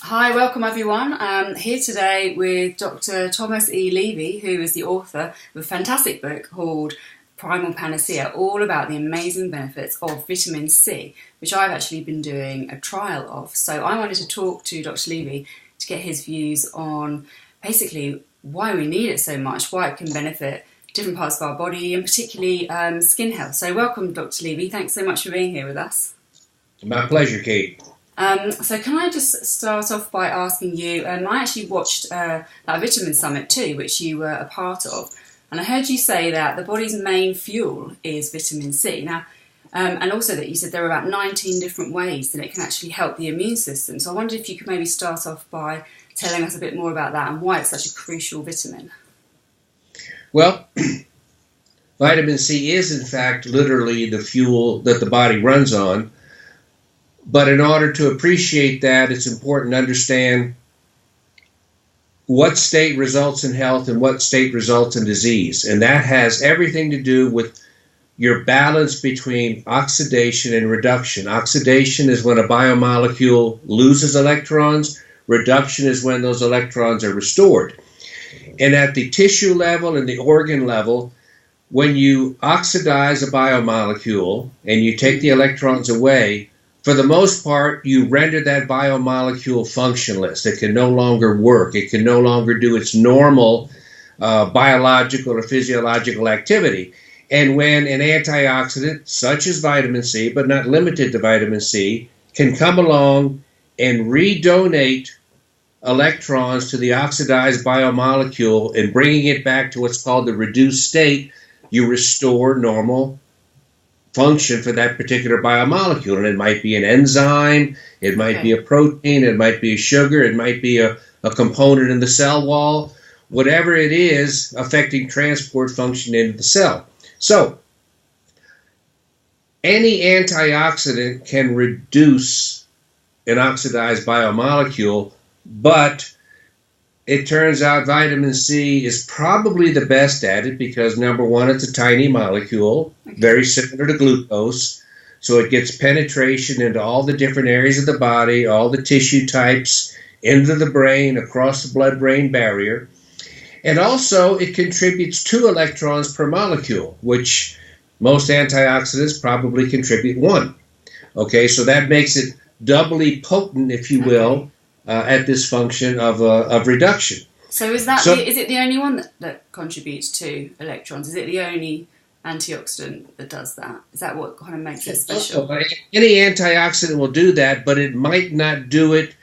Hi, welcome everyone. I'm here today with Dr. Thomas E. Levy, who is the author of a fantastic book called Primal Panacea, all about the amazing benefits of vitamin C, which I've actually been doing a trial of. So I wanted to talk to Dr. Levy to get his views on basically why we need it so much, why it can benefit different parts of our body, and particularly skin health. So welcome, Dr. Levy. Thanks so much for being here with us. My pleasure, Kate. So can I just start off by asking you, I actually watched that Vitamin Summit too, which you were a part of, and I heard you say that the body's main fuel is vitamin C. Now, and also that you said there are about 19 different ways that it can actually help the immune system. So I wondered if you could maybe start off by telling us a bit more about that and why it's such a crucial vitamin. Well, vitamin C is in fact literally the fuel that the body runs on. But in order to appreciate that, it's important to understand what state results in health and what state results in disease. And that has everything to do with your balance between oxidation and reduction. Oxidation is when a biomolecule loses electrons. Reduction is when those electrons are restored. And at the tissue level and the organ level, when you oxidize a biomolecule and you take the electrons away, for the most part, you render that biomolecule functionless. It can no longer work. It can no longer do its normal biological or physiological activity. And when an antioxidant, such as vitamin C, but not limited to vitamin C, can come along and redonate electrons to the oxidized biomolecule and bringing it back to what's called the reduced state, you restore normal function for that particular biomolecule. And it might be an enzyme, it might be a protein, it might be a sugar, it might be a component in the cell wall, whatever it is affecting transport function into the cell. So any antioxidant can reduce an oxidized biomolecule, but it turns out vitamin C is probably the best at it because, number one, it's a tiny molecule, very similar to glucose, so it gets penetration into all the different areas of the body, all the tissue types, into the brain, across the blood-brain barrier. And also, it contributes 2 electrons per molecule, which most antioxidants probably contribute 1. Okay, so that makes it doubly potent, if you will, at this function of reduction. So is it the only one that contributes 2 electrons? Is it the only antioxidant that does that? Is that what kind of makes it special? Any antioxidant will do that, but it might not do it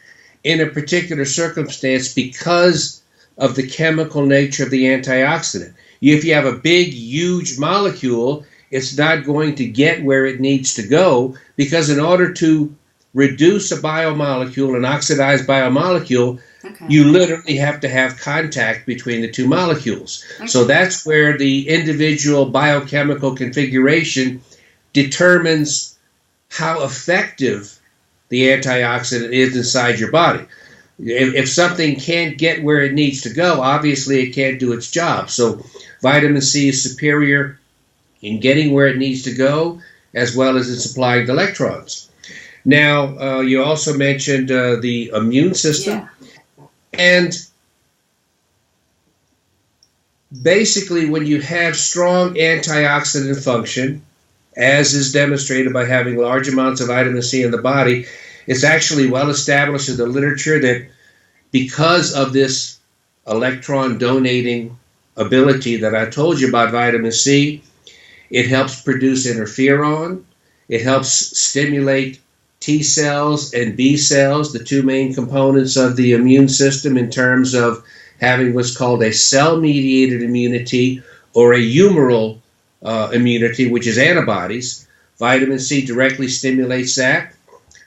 in a particular circumstance because of the chemical nature of the antioxidant. If you have a big, huge molecule, it's not going to get where it needs to go because in order to reduce a biomolecule, an oxidized biomolecule, you literally have to have contact between the 2 molecules. So that's where the individual biochemical configuration determines how effective the antioxidant is inside your body. If something can't get where it needs to go, obviously it can't do its job. So vitamin C is superior in getting where it needs to go, as well as in supplying the electrons. Now, you also mentioned the immune system. And basically, when you have strong antioxidant function, as is demonstrated by having large amounts of vitamin C in the body, it's actually well established in the literature that because of this electron donating ability that I told you about vitamin C, it helps produce interferon, it helps stimulate T cells and B cells, the 2 main components of the immune system in terms of having what's called a cell-mediated immunity or a humoral immunity, which is antibodies. Vitamin C directly stimulates that.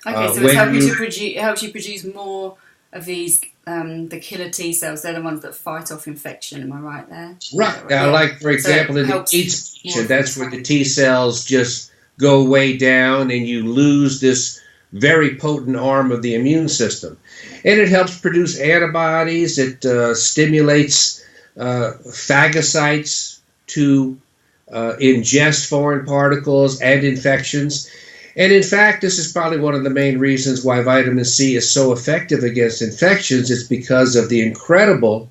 Okay, so it helps you produce more of these, the killer T cells. They're the ones that fight off infection. Am I right there? Right. Now, like, for example, in the AIDS patient, that's where the T cells just go way down and you lose this very potent arm of the immune system. And it helps produce antibodies. It stimulates phagocytes to ingest foreign particles and infections. And in fact, this is probably one of the main reasons why vitamin C is so effective against infections. It's because of the incredible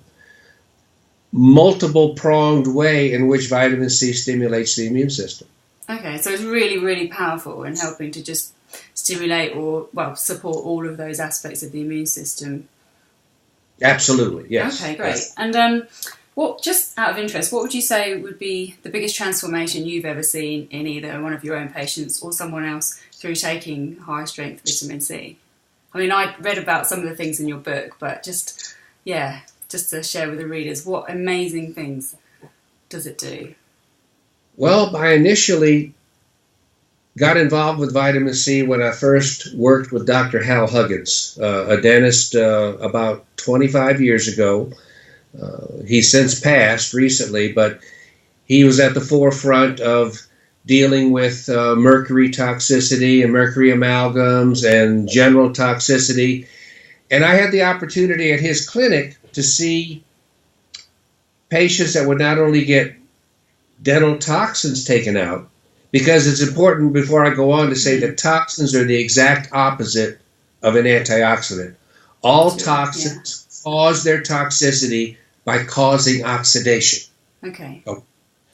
multiple-pronged way in which vitamin C stimulates the immune system. Okay, so it's really, really powerful in helping to just stimulate or, well, support all of those aspects of the immune system. Absolutely, yes. Okay, great. Yes. And what, just out of interest, what would you say would be the biggest transformation you've ever seen in either one of your own patients or someone else through taking high-strength vitamin C? I mean, I read about some of the things in your book, but just to share with the readers, what amazing things does it do? Well, I initially got involved with vitamin C when I first worked with Dr. Hal Huggins, a dentist about 25 years ago. He's since passed recently, but he was at the forefront of dealing with mercury toxicity and mercury amalgams and general toxicity. And I had the opportunity at his clinic to see patients that would not only get dental toxins taken out, because it's important before I go on to say that toxins are the exact opposite of an antioxidant. All toxins cause their toxicity by causing oxidation. Okay.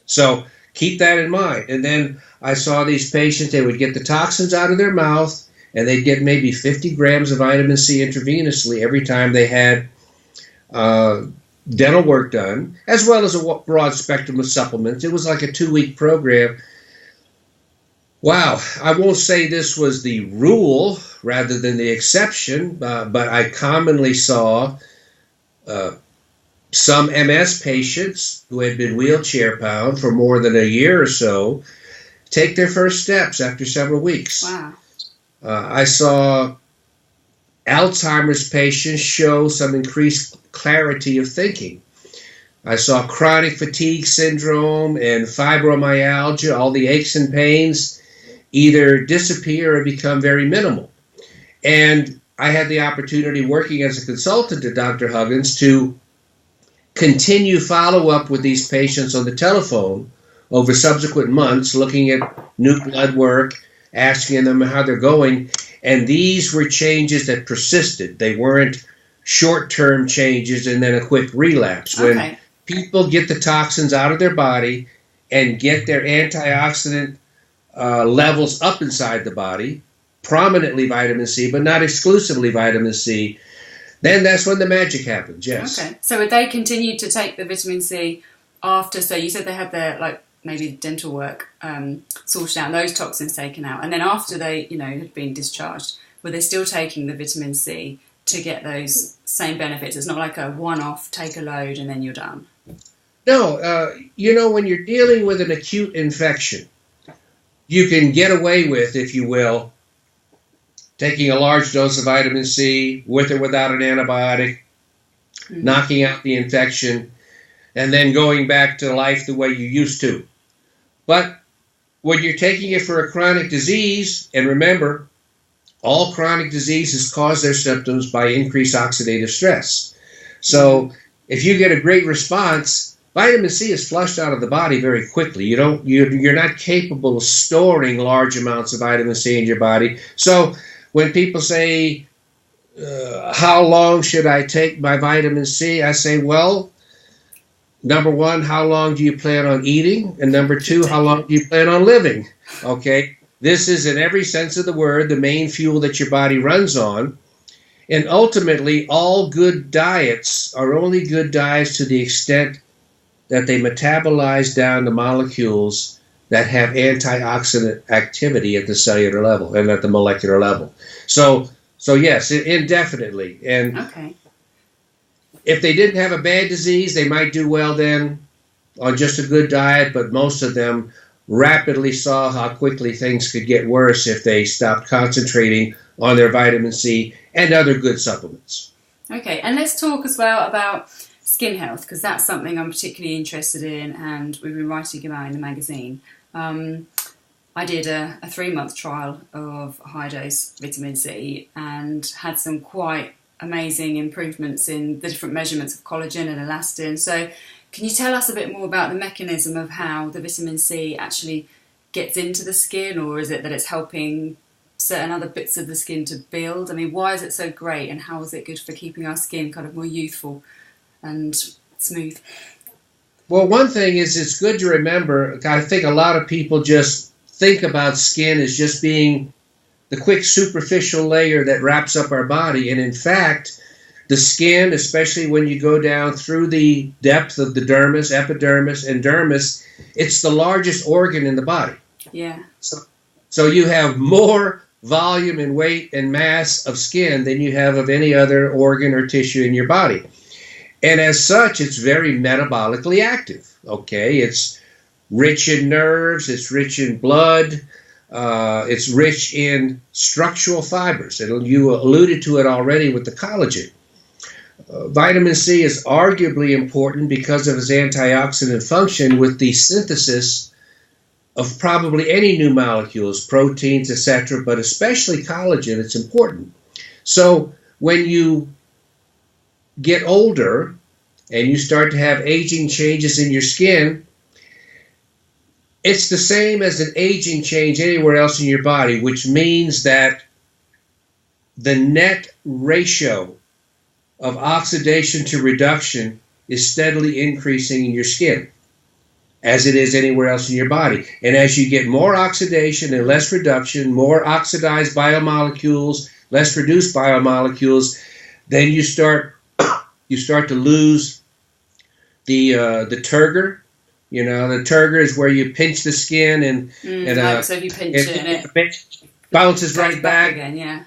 So keep that in mind. And then I saw these patients, they would get the toxins out of their mouth, and they'd get maybe 50 grams of vitamin C intravenously every time they had dental work done, as well as a broad spectrum of supplements. It was like a 2-week program. Wow, I won't say this was the rule rather than the exception, but I commonly saw some MS patients who had been wheelchair bound for more than a year or so take their first steps after several weeks. Wow. I saw Alzheimer's patients show some increased clarity of thinking. I saw chronic fatigue syndrome and fibromyalgia, all the aches and pains, either disappear or become very minimal. And I had the opportunity, working as a consultant to Dr. Huggins, to continue follow-up with these patients on the telephone over subsequent months, looking at new blood work, asking them how they're going. And these were changes that persisted. They weren't short-term changes and then a quick relapse. When people get the toxins out of their body and get their antioxidant levels up inside the body, prominently vitamin C, but not exclusively vitamin C, then that's when the magic happens, yes. Okay. So would they continue to take the vitamin C after, so you said they had their, maybe dental work sorted out, those toxins taken out, and then after they, had been discharged, were they still taking the vitamin C to get those same benefits? It's not like a one-off, take a load, and then you're done. No, when you're dealing with an acute infection, you can get away with, if you will, taking a large dose of vitamin C with or without an antibiotic, knocking out the infection, and then going back to life the way you used to. But when you're taking it for a chronic disease, and remember, all chronic diseases cause their symptoms by increased oxidative stress. So if you get a great response, vitamin C is flushed out of the body very quickly. You're not capable of storing large amounts of vitamin C in your body. So when people say, how long should I take my vitamin C? I say, well, number one, how long do you plan on eating? And number two, how long do you plan on living? Okay, this is, in every sense of the word, the main fuel that your body runs on. And ultimately, all good diets are only good diets to the extent that they metabolize down the molecules that have antioxidant activity at the cellular level and at the molecular level. So yes, indefinitely. And if they didn't have a bad disease, they might do well then on just a good diet, but most of them rapidly saw how quickly things could get worse if they stopped concentrating on their vitamin C and other good supplements. Okay, and let's talk as well about skin health, because that's something I'm particularly interested in and we've been writing about in the magazine. I did a 3-month trial of high-dose vitamin C and had some quite amazing improvements in the different measurements of collagen and elastin. So can you tell us a bit more about the mechanism of how the vitamin C actually gets into the skin, or is it that it's helping certain other bits of the skin to build? I mean, why is it so great, and how is it good for keeping our skin kind of more youthful and smooth? Well, one thing is it's good to remember, I think a lot of people just think about skin as just being the quick superficial layer that wraps up our body. And in fact, the skin, especially when you go down through the depth of the dermis, epidermis, and dermis, it's the largest organ in the body. Yeah. So you have more volume and weight and mass of skin than you have of any other organ or tissue in your body. And as such, it's very metabolically active, okay? It's rich in nerves, it's rich in blood, it's rich in structural fibers. You alluded to it already with the collagen. Vitamin C is arguably important because of its antioxidant function with the synthesis of probably any new molecules, proteins, etc., but especially collagen, it's important. So when you get older and you start to have aging changes in your skin, it's the same as an aging change anywhere else in your body, which means that the net ratio of oxidation to reduction is steadily increasing in your skin, as it is anywhere else in your body. And as you get more oxidation and less reduction, more oxidized biomolecules, less reduced biomolecules, then you start to lose the turgor. You know, the turgor is where you pinch the skin and so if you pinch it and it bounces right back again. Yeah.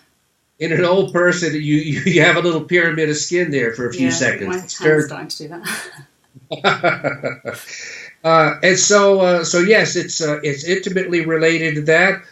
In an old person, you have a little pyramid of skin there for a few seconds. My hand's starting to do that. And so yes, it's intimately related to that.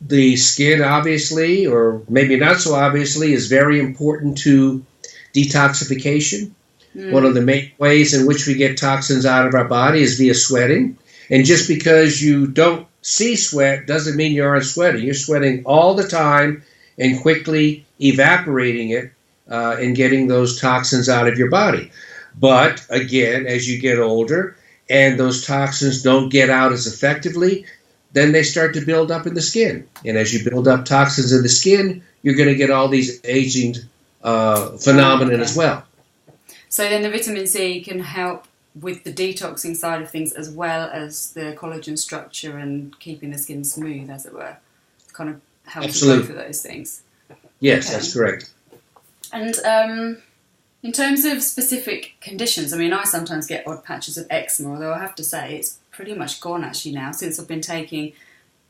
The skin, obviously, or maybe not so obviously, is very important to detoxification. One of the main ways in which we get toxins out of our body is via sweating. And just because you don't see sweat doesn't mean you aren't sweating. You're sweating all the time and quickly evaporating it and getting those toxins out of your body. But again, as you get older and those toxins don't get out as effectively, then they start to build up in the skin. And as you build up toxins in the skin, you're going to get all these aging phenomenon as well. So then the vitamin C can help with the detoxing side of things as well as the collagen structure and keeping the skin smooth, as it were. Kind of helps with both of those things. Yes, okay. That's correct. And in terms of specific conditions, I mean, I sometimes get odd patches of eczema, although I have to say it's pretty much gone actually now since I've been taking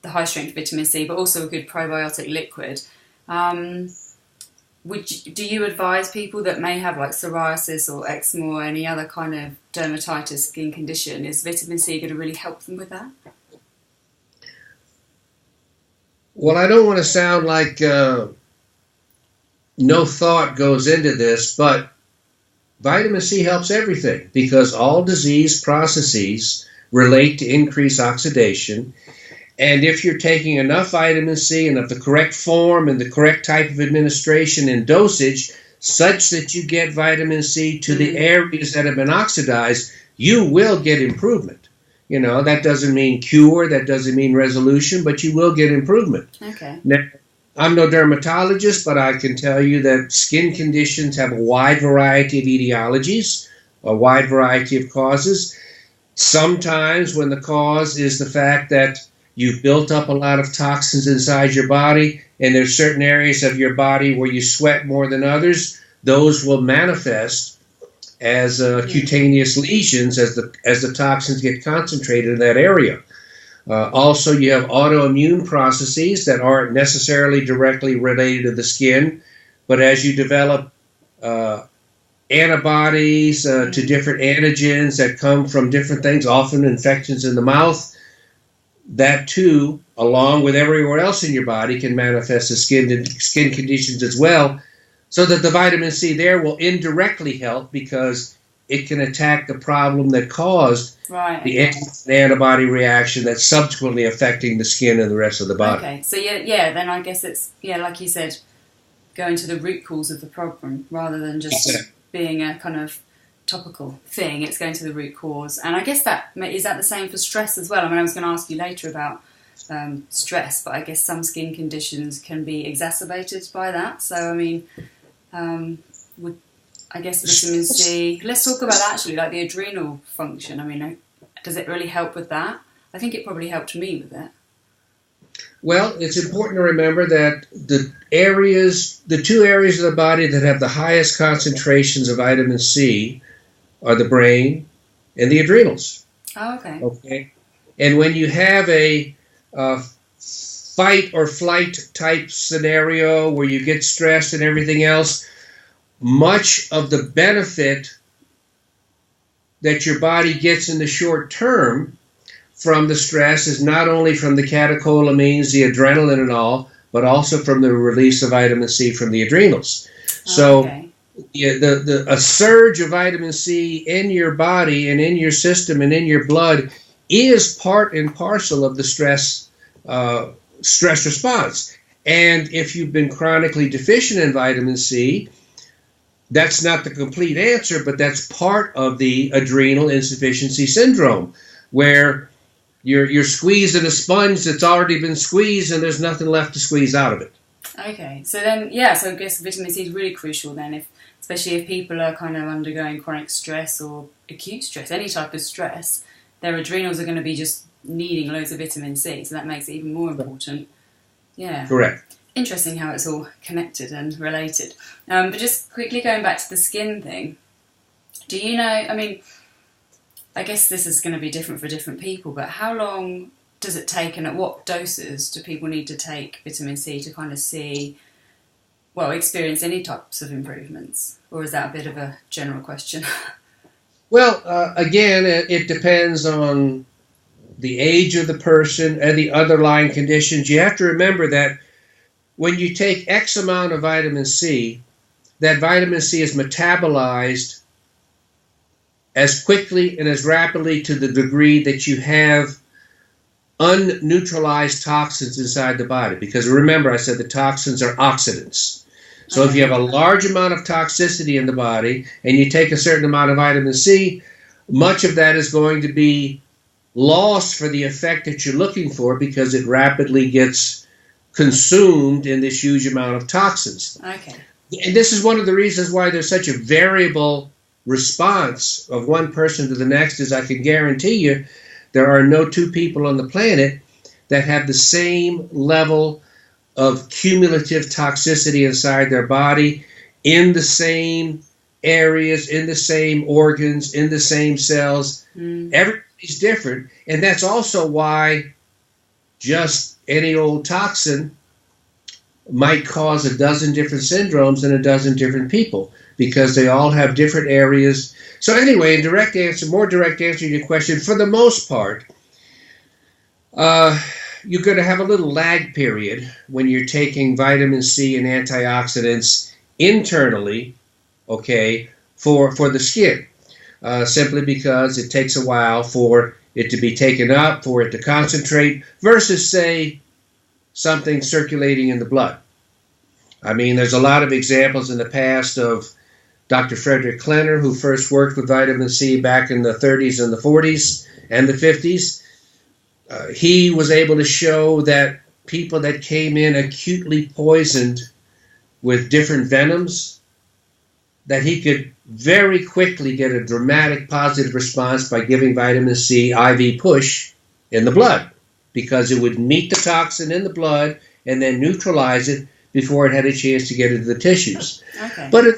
the high-strength vitamin C, but also a good probiotic liquid. Do you advise people that may have like psoriasis or eczema or any other kind of dermatitis skin condition, is vitamin C going to really help them with that? Well, I don't want to sound like no thought goes into this, but vitamin C helps everything because all disease processes relate to increased oxidation. And if you're taking enough vitamin C and of the correct form and the correct type of administration and dosage, such that you get vitamin C to the areas that have been oxidized, you will get improvement. You know, that doesn't mean cure, that doesn't mean resolution, but you will get improvement. Okay. Now, I'm no dermatologist, but I can tell you that skin conditions have a wide variety of etiologies, a wide variety of causes. Sometimes when the cause is the fact that you've built up a lot of toxins inside your body, and there's certain areas of your body where you sweat more than others, those will manifest as cutaneous lesions as the toxins get concentrated in that area. Also, you have autoimmune processes that aren't necessarily directly related to the skin, but as you develop antibodies to different antigens that come from different things, often infections in the mouth, that too, along with everywhere else in your body, can manifest as skin conditions as well, so that the vitamin C there will indirectly help because it can attack the problem that caused the antibody reaction that's subsequently affecting the skin and the rest of the body. Okay, so then I guess it's, like you said, going to the root cause of the problem rather than just being a kind of topical thing. It's going to the root cause. And I guess is that the same for stress as well? I mean, I was going to ask you later about stress, but I guess some skin conditions can be exacerbated by that. So, I mean, I guess vitamin C, let's talk about actually like the adrenal function. I mean, does it really help with that? I think it probably helped me with it. Well, it's important to remember that the two areas of the body that have the highest concentrations of vitamin C are the brain and the adrenals. Oh, okay. Okay. And when you have a fight or flight type scenario where you get stressed and everything else, much of the benefit that your body gets in the short term from the stress is not only from the catecholamines, the adrenaline and all, but also from the release of vitamin C from the adrenals. So a surge of vitamin C in your body and in your system and in your blood is part and parcel of the stress response. And if you've been chronically deficient in vitamin C, that's not the complete answer, but that's part of the adrenal insufficiency syndrome, where you're squeezing a sponge that's already been squeezed and there's nothing left to squeeze out of it. Okay, so then, so I guess vitamin C is really crucial then, especially if people are kind of undergoing chronic stress or acute stress, any type of stress, their adrenals are going to be just needing loads of vitamin C, so that makes it even more important. Yeah. Correct. Interesting how it's all connected and related. But just quickly going back to the skin thing, do you know, I mean, I guess this is going to be different for different people, but how long does it take and at what doses do people need to take vitamin C to kind of experience any types of improvements? Or is that a bit of a general question? Well, again, it depends on the age of the person and the underlying conditions. You have to remember that when you take X amount of vitamin C, that vitamin C is metabolized as quickly and as rapidly to the degree that you have unneutralized toxins inside the body. Because remember, I said the toxins are oxidants. So if you have a large amount of toxicity in the body and you take a certain amount of vitamin C, much of that is going to be lost for the effect that you're looking for because it rapidly gets consumed in this huge amount of toxins. Okay. And this is one of the reasons why there's such a variable response of one person to the next, is I can guarantee you there are no two people on the planet that have the same level of cumulative toxicity inside their body, in the same areas, in the same organs, in the same cells. Everybody's different, and that's also why just any old toxin might cause a dozen different syndromes in a dozen different people, because they all have different areas. So anyway, more direct answer to your question, for the most part, you're going to have a little lag period when you're taking vitamin C and antioxidants internally, okay, for the skin, simply because it takes a while for it to be taken up, for it to concentrate, versus, say, something circulating in the blood. I mean, there's a lot of examples in the past of Dr. Frederick Klenner, who first worked with vitamin C back in the 30s and the 40s and the 50s. He was able to show that people that came in acutely poisoned with different venoms, that he could very quickly get a dramatic positive response by giving vitamin C IV push in the blood, because it would meet the toxin in the blood and then neutralize it before it had a chance to get into the tissues. Okay. But in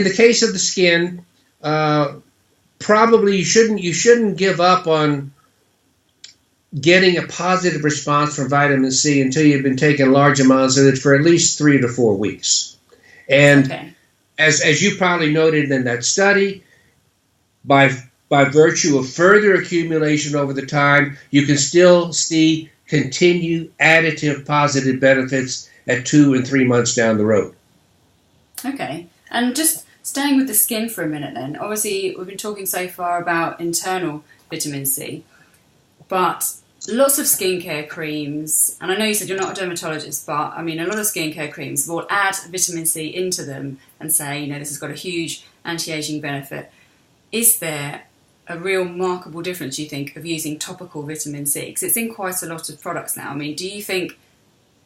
the case of the skin, probably you shouldn't give up on getting a positive response from vitamin C until you've been taking large amounts of it for at least 3 to 4 weeks. And as you probably noted in that study, by virtue of further accumulation over the time, you can still see continued additive positive benefits at 2 and 3 months down the road. Okay. And just staying with the skin for a minute then, obviously we've been talking so far about internal vitamin C, but lots of skincare creams, and I know you said you're not a dermatologist, but I mean a lot of skincare creams will add vitamin C into them and say, this has got a huge anti-aging benefit. Is there a real remarkable difference, you think, of using topical vitamin C? Because it's in quite a lot of products now. I mean, do you think,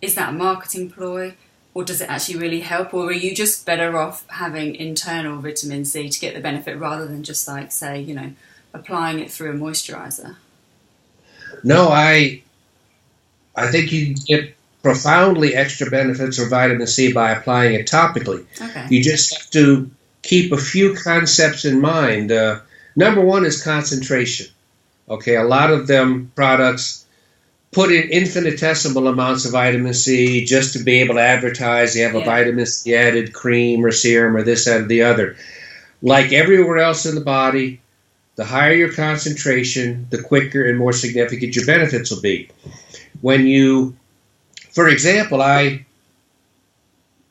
is that a marketing ploy, or does it actually really help, or are you just better off having internal vitamin C to get the benefit rather than just like, say, you know, applying it through a moisturizer? No, I think you get profoundly extra benefits from vitamin C by applying it topically. Okay. You just have to keep a few concepts in mind. Number one is concentration. Okay, a lot of them products put in infinitesimal amounts of vitamin C just to be able to advertise they have a vitamin C added cream or serum or this, that, or the other. Like everywhere else in the body, the higher your concentration, the quicker and more significant your benefits will be. When you, for example, I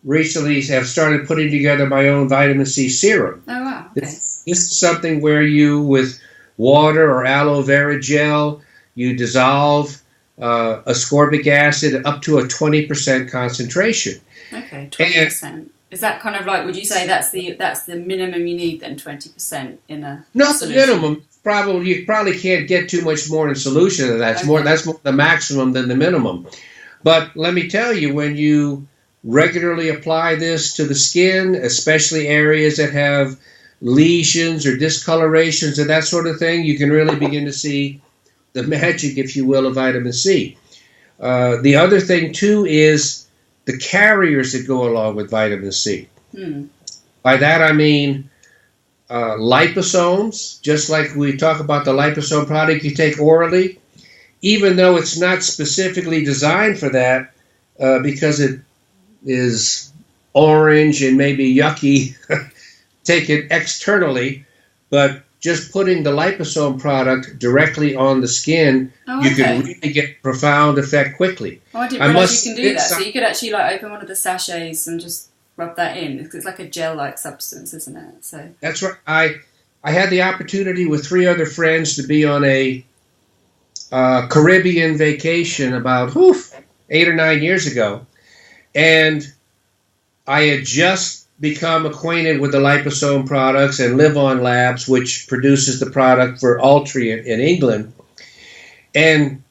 recently have started putting together my own vitamin C serum. Oh, wow. Okay. This is something where you, with water or aloe vera gel, you dissolve ascorbic acid up to a 20% concentration. Okay, 20%. Is that kind of like, would you say that's the minimum you need then, 20% in a Not solution? the minimum. You probably can't get too much more in solution than that. That's more the maximum than the minimum. But let me tell you, when you regularly apply this to the skin, especially areas that have lesions or discolorations and that sort of thing, you can really begin to see the magic, if you will, of vitamin C. The other thing, too, is the carriers that go along with vitamin C. By that I mean liposomes, just like we talk about the liposome product you take orally, even though it's not specifically designed for that, because it is orange and maybe yucky, take it externally, but just putting the liposome product directly on the skin, you can really get profound effect quickly. Oh, I didn't realize you can do that. So you could actually like open one of the sachets and just rub that in. It's like a gel-like substance, isn't it? So that's right. I had the opportunity with 3 other friends to be on a Caribbean vacation about 8 or 9 years ago, and I had just become acquainted with the liposome products and Live On Labs, which produces the product for Altria in England. And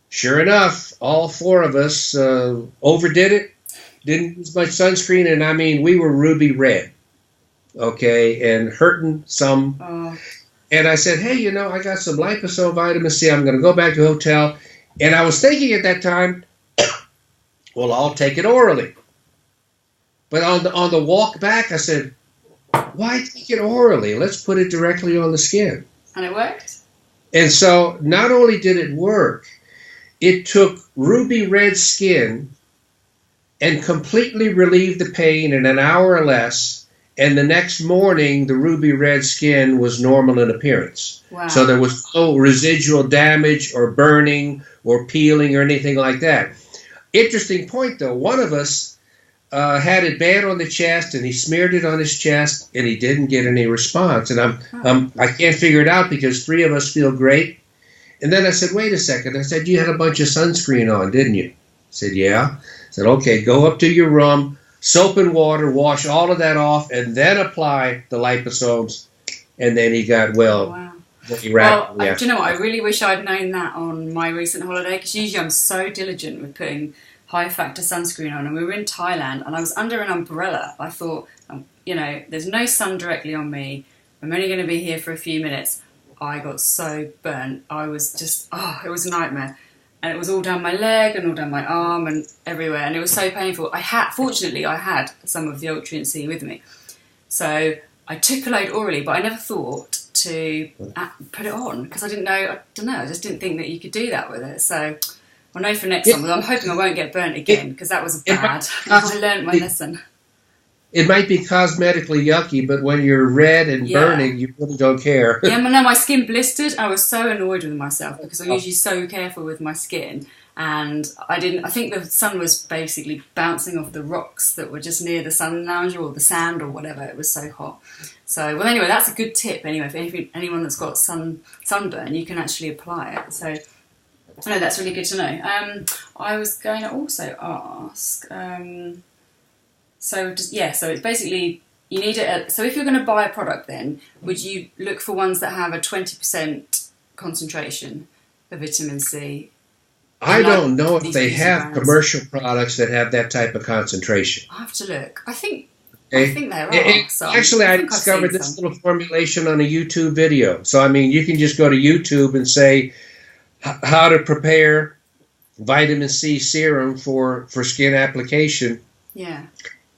sure enough, all 4 of us overdid it, didn't use much sunscreen, and I mean, we were ruby red, okay, and hurting some. And I said, hey, you know, I got some liposome vitamin C. I'm going to go back to the hotel. And I was thinking at that time, well, I'll take it orally. But on the walk back, I said, why take it orally? Let's put it directly on the skin. And it worked? And so not only did it work, it took ruby red skin and completely relieved the pain in an hour or less. And the next morning, the ruby red skin was normal in appearance. Wow. So there was no residual damage or burning or peeling or anything like that. Interesting point, though. One of us had it bad on the chest, and he smeared it on his chest, and he didn't get any response. And I can't figure it out because 3 of us feel great. And then I said, wait a second. I said, you had a bunch of sunscreen on, didn't you? I said, yeah. I said, okay, go up to your room, soap and water, wash all of that off, and then apply the liposomes. And then he got well. Wow. Do you know what? I really wish I'd known that on my recent holiday, because usually I'm so diligent with putting high-factor sunscreen on, and we were in Thailand, and I was under an umbrella. I thought, you know, there's no sun directly on me. I'm only going to be here for a few minutes. I got so burnt. I was just, it was a nightmare. And it was all down my leg and all down my arm and everywhere, and it was so painful. Fortunately, I had some of the Ultra C with me. So I took a load orally, but I never thought to put it on, because I just didn't think that you could do that with it. So I know for next time, I'm hoping I won't get burnt again, because that was bad. I learned my lesson. It might be cosmetically yucky, but when you're red and burning, you really don't care. Yeah, no, my skin blistered. I was so annoyed with myself, because I'm usually so careful with my skin. And I think the sun was basically bouncing off the rocks that were just near the sun lounger or the sand or whatever. It was so hot. So, well, anyway, that's a good tip. Anyway, for anyone that's got sunburn, you can actually apply it. So, no, that's really good to know. I was going to also ask. So it's basically you need it. So if you're going to buy a product, then would you look for ones that have a 20% concentration of vitamin C? I don't know if they have commercial products that have that type of concentration. I have to look. I think there are. Actually, I discovered this little formulation on a YouTube video. So, I mean, you can just go to YouTube and say how to prepare vitamin C serum for skin application. Yeah.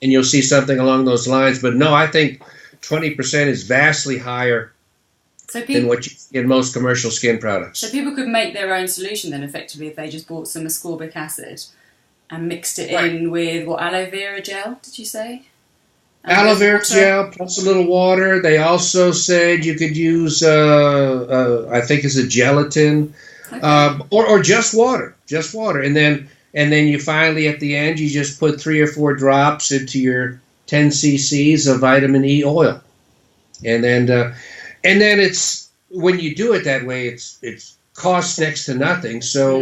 And you'll see something along those lines. But no, I think 20% is vastly higher than what you see in most commercial skin products. So people could make their own solution then, effectively, if they just bought some ascorbic acid and mixed it in with, aloe vera gel, did you say? Aloe vera gel plus a little water. They also said you could use, I think it's a gelatin, or just water. And then you finally, at the end, you just put 3 or 4 drops into your 10 cc's of vitamin E oil. And then it's, when you do it that way, it's costs next to nothing. So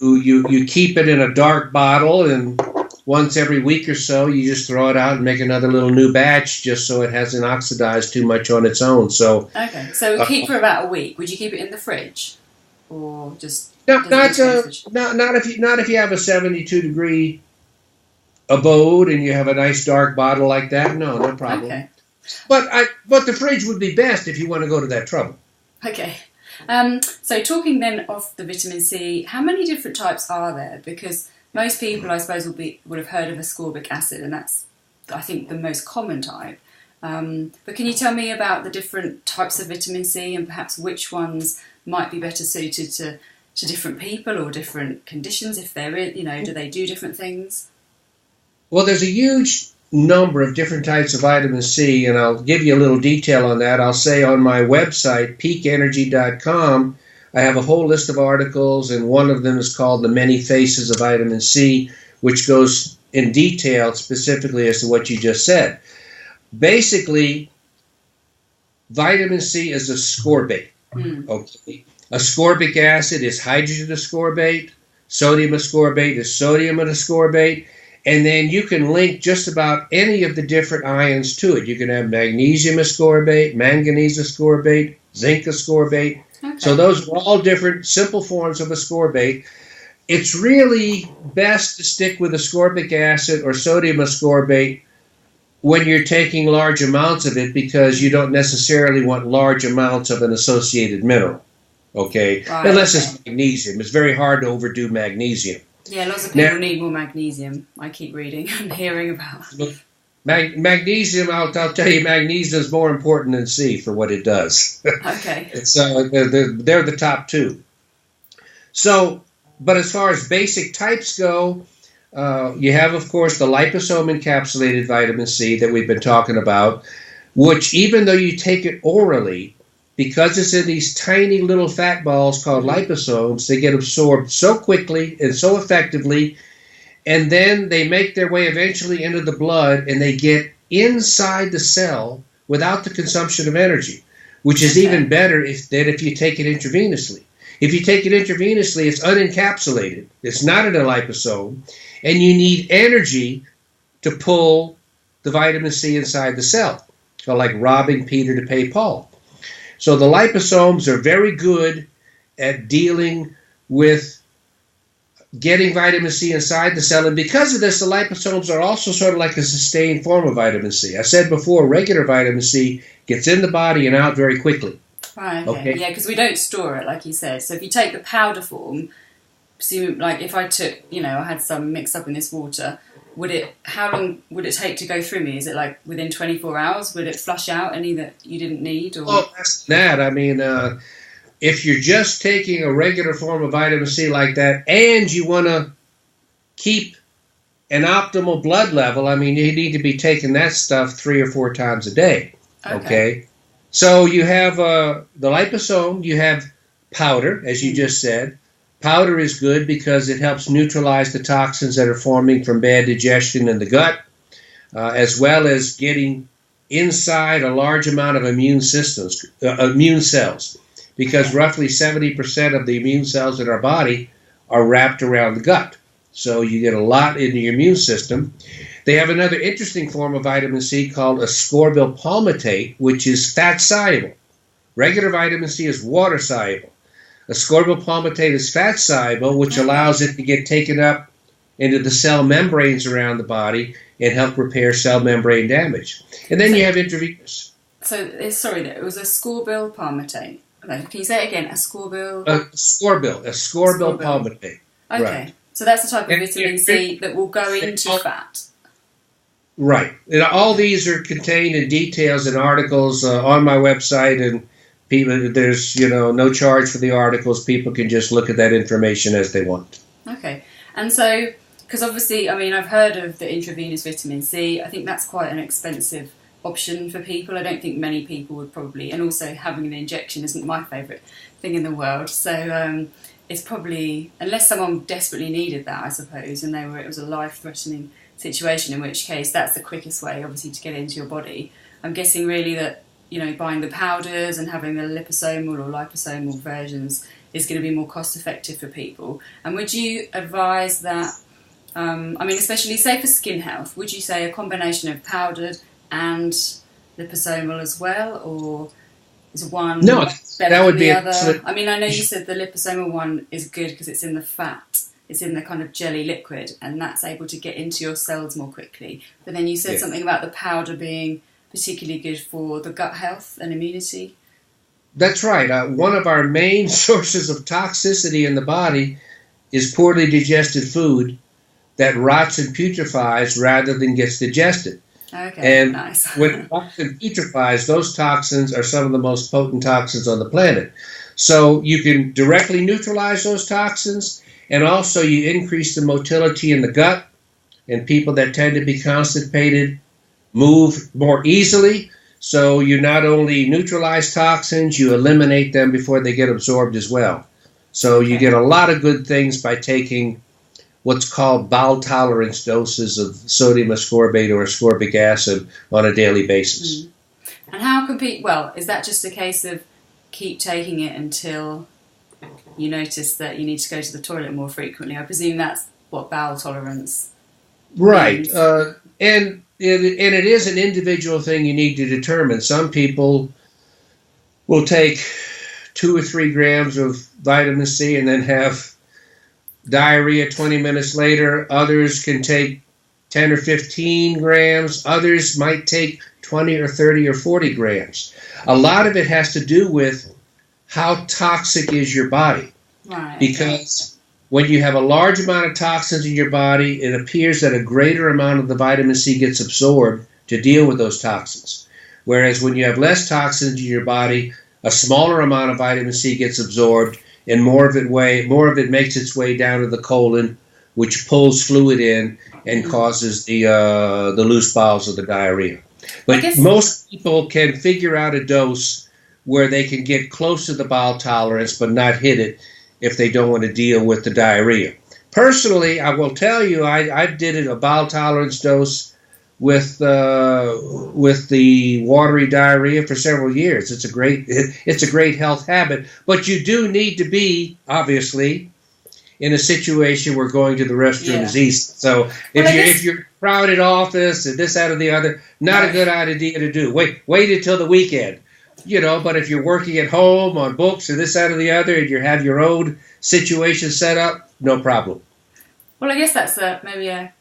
you keep it in a dark bottle, and once every week or so, you just throw it out and make another little new batch, just so it hasn't oxidized too much on its own. So keep for about a week. Would you keep it in the fridge, or just not if you have a 72-degree abode and you have a nice dark bottle like that? No problem. Okay. But the fridge would be best if you want to go to that trouble. Okay. So talking then of the vitamin C, how many different types are there? Because most people, I suppose, would have heard of ascorbic acid, and that's, I think, the most common type. But can you tell me about the different types of vitamin C, and perhaps which ones might be better suited to different people or different conditions? If they're in, do they do different things? Well, there's a huge number of different types of vitamin C, and I'll give you a little detail on that. I'll say on my website, peakenergy.com, I have a whole list of articles, and one of them is called The Many Faces of Vitamin C, which goes in detail specifically as to what you just said. Basically, vitamin C is ascorbate. Okay. Ascorbic acid is hydrogen ascorbate. Sodium ascorbate is sodium ascorbate. And then you can link just about any of the different ions to it. You can have magnesium ascorbate, manganese ascorbate, zinc ascorbate. Okay. So those are all different simple forms of ascorbate. It's really best to stick with ascorbic acid or sodium ascorbate when you're taking large amounts of it, because you don't necessarily want large amounts of an associated mineral. Okay? Right, unless it's magnesium. It's very hard to overdo magnesium. Yeah, lots of people need more magnesium. I keep reading and hearing about. Magnesium, I'll tell you, magnesium is more important than C for what it does. Okay. They're the top two. So, but as far as basic types go, you have, of course, the liposome encapsulated vitamin C that we've been talking about, which even though you take it orally, because it's in these tiny little fat balls called liposomes, they get absorbed so quickly and so effectively, and then they make their way eventually into the blood, and they get inside the cell without the consumption of energy, which is even better than if you take it intravenously. If you take it intravenously, it's unencapsulated. It's not in a liposome, and you need energy to pull the vitamin C inside the cell. So like robbing Peter to pay Paul. So the liposomes are very good at dealing with getting vitamin C inside the cell. And because of this, the liposomes are also sort of like a sustained form of vitamin C. I said before, regular vitamin C gets in the body and out very quickly. Right, okay. Yeah, because we don't store it, like you said. So if you take the powder form, like if I took, I had some mixed up in this water, how long would it take to go through me? Is it like within 24 hours? Would it flush out any that you didn't need? Or? Oh, that's that. I mean, if you're just taking a regular form of vitamin C like that, and you want to keep an optimal blood level, I mean, you need to be taking that stuff 3 or 4 times a day. Okay? So you have the liposome, you have powder, as you just said. Powder is good because it helps neutralize the toxins that are forming from bad digestion in the gut, as well as getting inside a large amount of immune cells, because roughly 70% of the immune cells in our body are wrapped around the gut. So you get a lot in your immune system. They have another interesting form of vitamin C called ascorbyl palmitate, which is fat soluble. Regular vitamin C is water soluble. Ascorbyl palmitate is fat soluble, which allows it to get taken up into the cell membranes around the body and help repair cell membrane damage. And then you have intravenous. So, sorry, it was ascorbyl palmitate. Okay, can you say it again? Ascorbyl palmitate. Okay, right. So that's the type of vitamin C that will go into fat. Right. And all these are contained in details in articles on my website, and people, there's no charge for the articles. People can just look at that information as they want. Okay. And so, because obviously, I mean, I've heard of the intravenous vitamin C. I think that's quite an expensive option for people. I don't think many people would probably, and also having an injection isn't my favourite thing in the world. So it's probably, unless someone desperately needed that, I suppose, and it was a life-threatening situation, in which case that's the quickest way, obviously, to get it into your body. I'm guessing really that, buying the powders and having the liposomal or liposomal versions is going to be more cost-effective for people. And would you advise that, especially, say, for skin health, would you say a combination of powdered and liposomal as well, or is one better than the other? I mean, I know you said the liposomal one is good because it's in the fat, it's in the kind of jelly liquid, and that's able to get into your cells more quickly. But then you said something about the powder being particularly good for the gut health and immunity. That's right. One of our main sources of toxicity in the body is poorly digested food that rots and putrefies rather than gets digested. Okay, and nice. When it rots and putrefies, those toxins are some of the most potent toxins on the planet. So you can directly neutralize those toxins, and also you increase the motility in the gut, and people that tend to be constipated move more easily. So you not only neutralize toxins, you eliminate them before they get absorbed as well. So you get a lot of good things by taking what's called bowel tolerance doses of sodium ascorbate or ascorbic acid on a daily basis. Mm. And how can people, is that just a case of keep taking it until you notice that you need to go to the toilet more frequently? I presume that's what bowel tolerance means. Right. And it is an individual thing you need to determine. Some people will take 2 or 3 grams of vitamin C and then have diarrhea 20 minutes later. Others can take 10 or 15 grams. Others might take 20 or 30 or 40 grams. A lot of it has to do with how toxic is your body. Right. Because when you have a large amount of toxins in your body, it appears that a greater amount of the vitamin C gets absorbed to deal with those toxins. Whereas when you have less toxins in your body, a smaller amount of vitamin C gets absorbed, and more of it makes its way down to the colon, which pulls fluid in and causes the loose bowels of the diarrhea. But most people can figure out a dose where they can get close to the bowel tolerance but not hit it if they don't want to deal with the diarrhea. Personally, I will tell you, I did a bowel tolerance dose with the watery diarrhea for several years. It's a great health habit, but you do need to be, obviously, in a situation where going to the restroom is easy. So if you're in a crowded office and this, that, or the other, not a good idea to do. Wait until the weekend. But if you're working at home on books or this, that, or the other, and you have your own situation set up, no problem. Well, I guess that's maybe a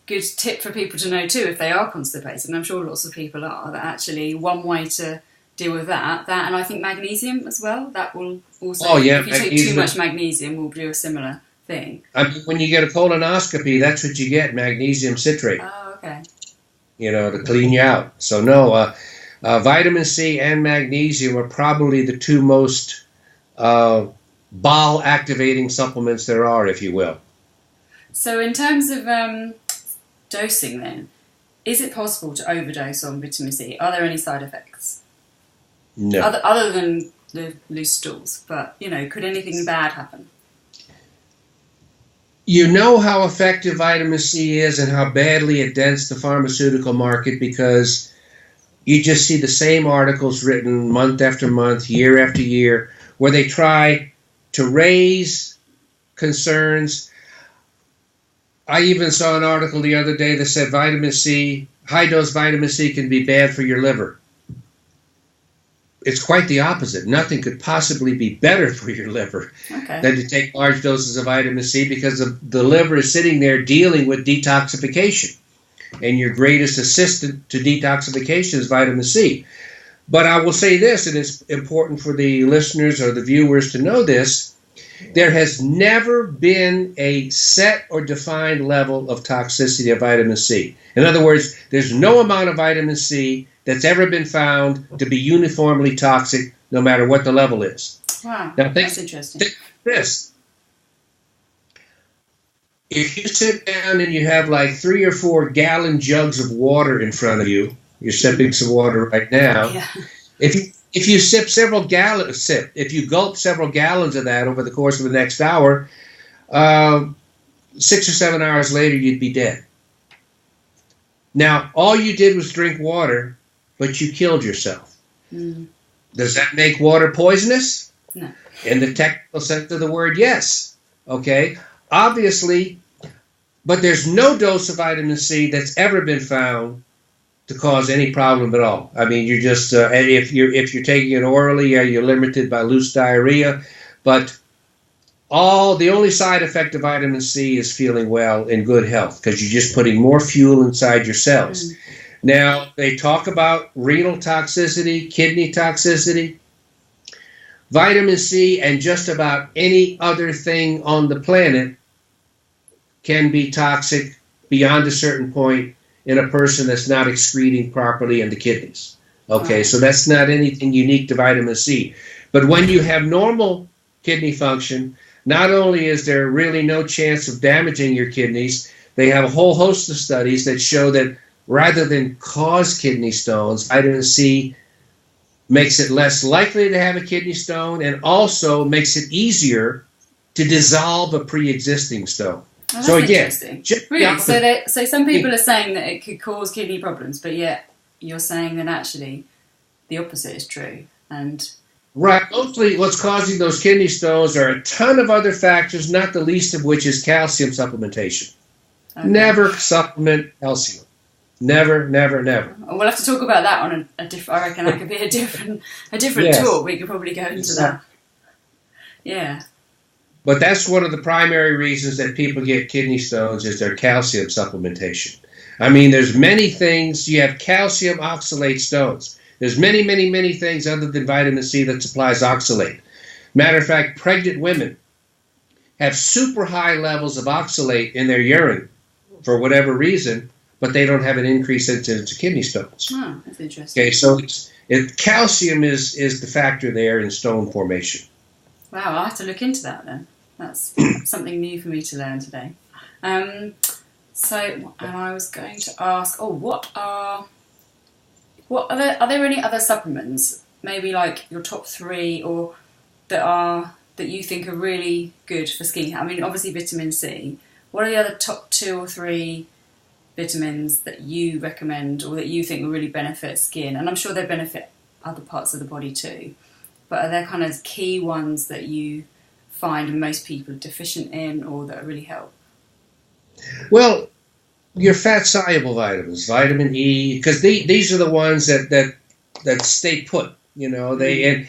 good tip for people to know too, if they are constipated, and I'm sure lots of people are, that actually one way to deal with that, and I think magnesium as well, that will also, if you take too much magnesium, will do a similar thing. When you get a colonoscopy, that's what you get, magnesium citrate. Oh, okay. To clean you out. So no, vitamin C and magnesium are probably the two most bowel activating supplements there are, if you will. So in terms of dosing then, is it possible to overdose on vitamin C? Are there any side effects? No. Other than the loose stools, but, could anything bad happen? You know how effective vitamin C is and how badly it dents the pharmaceutical market because you just see the same articles written month after month, year after year, where they try to raise concerns. I even saw an article the other day that said vitamin C, high-dose vitamin C can be bad for your liver. It's quite the opposite. Nothing could possibly be better for your liver than to take large doses of vitamin C, because the liver is sitting there dealing with detoxification. And your greatest assistant to detoxification is vitamin C. But I will say this, and it's important for the listeners or the viewers to know this: there has never been a set or defined level of toxicity of vitamin C. In other words, there's no amount of vitamin C that's ever been found to be uniformly toxic, no matter what the level is. Wow, now, that's interesting. Think this. If you sit down and you have like 3 or 4 gallon jugs of water in front of you, you're sipping some water right now. Yeah. If you if you gulp several gallons of that over the course of the next hour, 6 or 7 hours later, you'd be dead. Now, all you did was drink water, but you killed yourself. Mm. Does that make water poisonous? No. In the technical sense of the word, yes. Okay. Obviously, but there's no dose of vitamin C that's ever been found to cause any problem at all. I mean, you're just if you're taking it orally, you're limited by loose diarrhea. But the only side effect of vitamin C is feeling well and good health, because you're just putting more fuel inside your cells. Mm. Now, they talk about renal toxicity, kidney toxicity. Vitamin C and just about any other thing on the planet can be toxic beyond a certain point in a person that's not excreting properly in the kidneys. Okay, so that's not anything unique to vitamin C. But when you have normal kidney function, not only is there really no chance of damaging your kidneys, they have a whole host of studies that show that rather than cause kidney stones, vitamin C makes it less likely to have a kidney stone, and also makes it easier to dissolve a pre-existing stone. Oh, so again, really? So some people are saying that it could cause kidney problems, but yet you're saying that actually the opposite is true. And right, mostly what's causing those kidney stones are a ton of other factors, not the least of which is calcium supplementation. Okay. Never supplement calcium. Never, never, never. We'll have to talk about that on a different. I reckon that could be a different yes. talk. We could probably go into that. Yeah. But that's one of the primary reasons that people get kidney stones is their calcium supplementation. I mean, there's many things. You have calcium oxalate stones. There's many, many, many things other than vitamin C that supplies oxalate. Matter of fact, pregnant women have super high levels of oxalate in their urine for whatever reason, but they don't have an increased incidence of kidney stones. Oh, that's interesting. Okay, so calcium is the factor there in stone formation. Wow, I'll have to look into that then. That's something new for me to learn today. And I was going to ask, are there any other supplements, maybe like your top 3, or that you think are really good for skin? I mean, obviously vitamin C. What are the other top 2 or 3 vitamins that you recommend or that you think will really benefit skin? And I'm sure they benefit other parts of the body too. But are there kind of key ones that you find most people are deficient in, or that really help? Well, your fat-soluble vitamins, vitamin E, because these are the ones that stay put. You know, they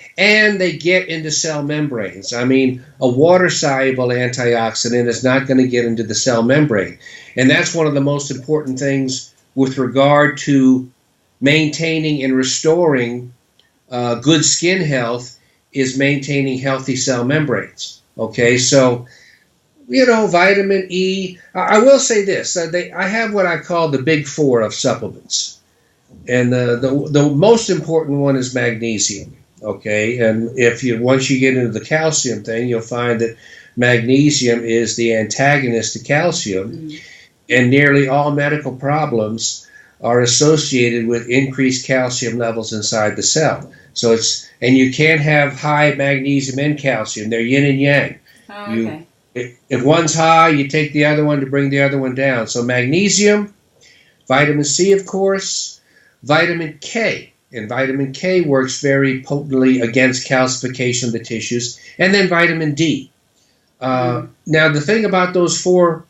get into cell membranes. I mean, a water-soluble antioxidant is not going to get into the cell membrane, and that's one of the most important things with regard to maintaining and restoring good skin health, is maintaining healthy cell membranes. Okay, so, you know, vitamin E. I will say this. I have what I call the big 4 of supplements. And the most important one is magnesium. Okay, and once you get into the calcium thing, you'll find that magnesium is the antagonist to calcium, and nearly all medical problems are associated with increased calcium levels inside the cell. So and you can't have high magnesium and calcium. They're yin and yang. Oh, okay. If one's high, you take the other one to bring the other one down. So magnesium, vitamin C, of course, vitamin K. And vitamin K works very potently against calcification of the tissues. And then vitamin D. Now, the thing about those 4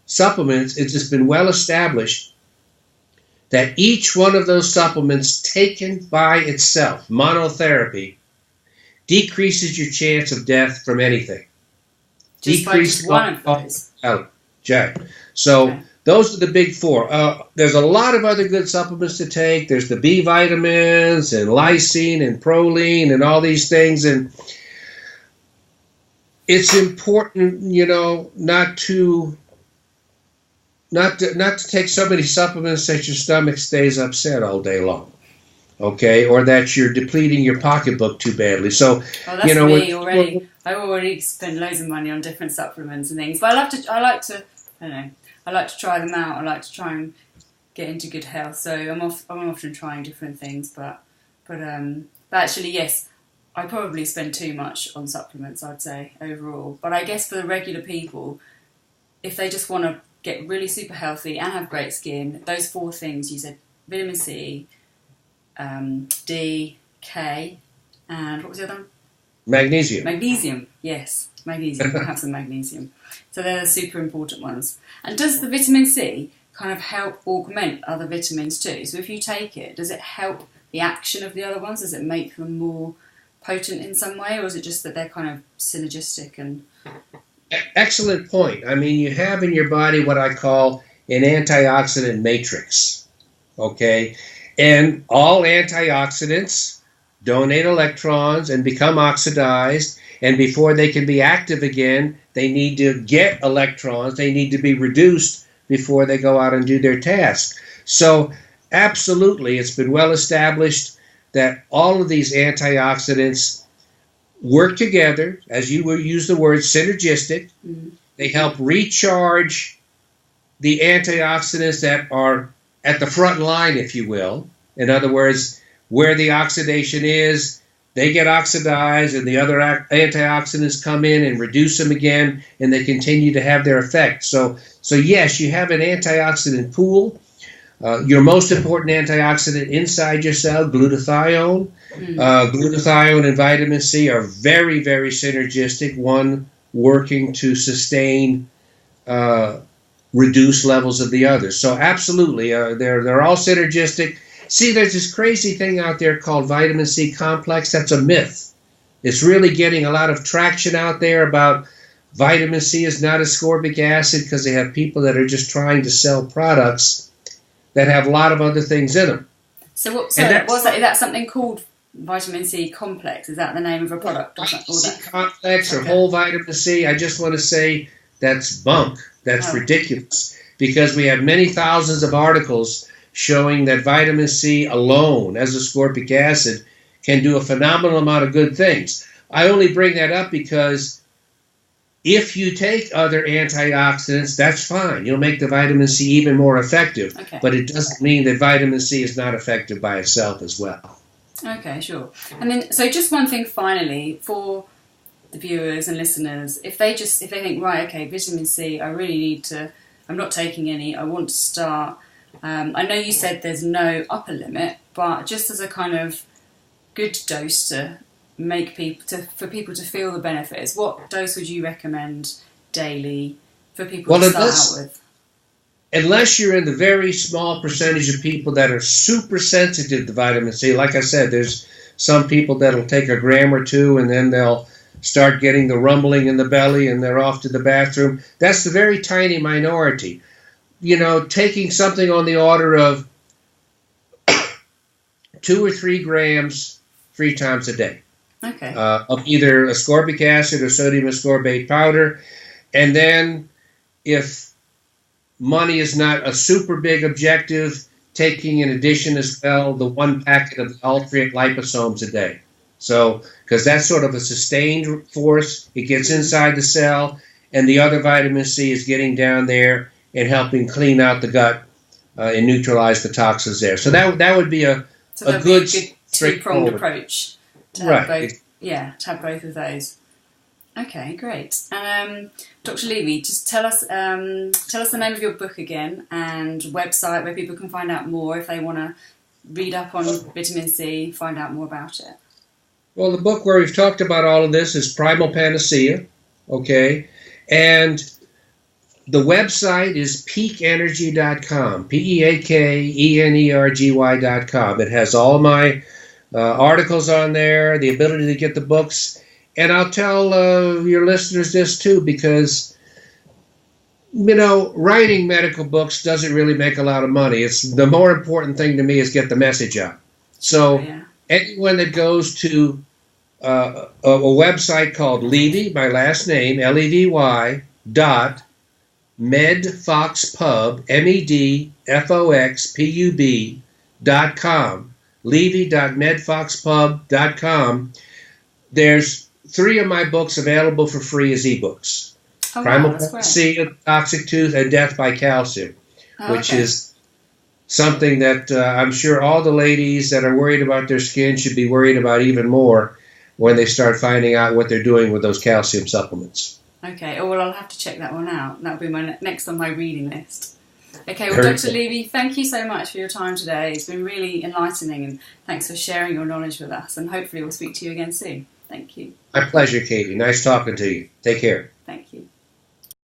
supplements, it's just been well established that each one of those supplements taken by itself, monotherapy, decreases your chance of death from anything. Just by just one of those? Jack. So those are the big four. There's a lot of other good supplements to take. There's the B vitamins and lysine and proline and all these things. And it's important, not to take so many supplements that your stomach stays upset all day long, okay, or that you're depleting your pocketbook too badly. So, that's me already. I already spend loads of money on different supplements and things, but I like to try them out. I like to try and get into good health. So I'm often trying different things, but actually, yes, I probably spend too much on supplements, I'd say, overall. But I guess for the regular people, if they just want to get really super healthy and have great skin, those four things you said: vitamin C, D, K, and what was the other one? Magnesium. Magnesium, yes. Magnesium. We'll have some magnesium. So they're the super important ones. And does the vitamin C kind of help augment other vitamins too? So if you take it, does it help the action of the other ones? Does it make them more potent in some way? Or is it just that they're kind of synergistic? And excellent point. I mean, you have in your body what I call an antioxidant matrix, okay? And all antioxidants donate electrons and become oxidized, and before they can be active again, they need to get electrons. They need to be reduced before they go out and do their task. So absolutely, it's been well established that all of these antioxidants work together, as you will use the word synergistic. Mm-hmm. They help recharge the antioxidants that are at the front line, if you will. In other words, where the oxidation is, they get oxidized and the other antioxidants come in and reduce them again, and they continue to have their effect. So yes, you have an antioxidant pool. Your most important antioxidant inside your cell, glutathione. Glutathione and vitamin C are very, very synergistic, one working to sustain reduced levels of the other. So absolutely, they're all synergistic. See, there's this crazy thing out there called vitamin C complex. That's a myth. It's really getting a lot of traction out there about vitamin C is not ascorbic acid, because they have people that are just trying to sell products that have a lot of other things in them. So is that something called vitamin C complex? Is that the name of a product? Vitamin C complex or whole vitamin C, I just want to say that's bunk. That's ridiculous, because we have many thousands of articles showing that vitamin C alone, as ascorbic acid, can do a phenomenal amount of good things. I only bring that up because if you take other antioxidants, that's fine. You'll make the vitamin C even more effective. Okay. But it doesn't mean that vitamin C is not effective by itself as well. Okay, sure. And then, so just one thing finally for the viewers and listeners, if they think, right, okay, vitamin C, I really need to, I'm not taking any, I want to start. I know you said there's no upper limit, but just as a kind of good dose to make for people to feel the benefits, what dose would you recommend daily for people to start out with? Unless you're in the very small percentage of people that are super sensitive to vitamin C, like I said, there's some people that'll take a gram or two and then they'll start getting the rumbling in the belly and they're off to the bathroom. That's the very tiny minority. Taking something on the order of 2 or 3 grams 3 times a day. Okay. Of either ascorbic acid or sodium ascorbate powder. And then if money is not a super big objective, taking in addition as well the 1 packet of alternate liposomes a day. So, because that's sort of a sustained force, it gets inside the cell, and the other vitamin C is getting down there and helping clean out the gut and neutralize the toxins there. So that would be a good two-pronged approach. Right. To have both of those. Okay, great. And Dr. Levy, just tell us the name of your book again and website where people can find out more if they want to read up on vitamin C, find out more about it. Well, the book where we've talked about all of this is Primal Panacea, okay? And The website is peakenergy.com, peakenergy.com. It has all my articles on there, the ability to get the books. And I'll tell your listeners this too, because, writing medical books doesn't really make a lot of money. It's the more important thing to me is get the message out. So anyone that goes to a website called Levy, my last name, Levy, medfoxpub, medfoxpub.com, levy.medfoxpub.com. There's 3 of my books available for free as ebooks. Primal Panic C, Toxic Tooth, and Death by Calcium, which is something that I'm sure all the ladies that are worried about their skin should be worried about even more when they start finding out what they're doing with those calcium supplements. Okay, well, I'll have to check that one out. That'll be my next on my reading list. Okay, well, Dr. Levy, thank you so much for your time today. It's been really enlightening, and thanks for sharing your knowledge with us, and hopefully we'll speak to you again soon. Thank you. My pleasure, Katie. Nice talking to you. Take care. Thank you.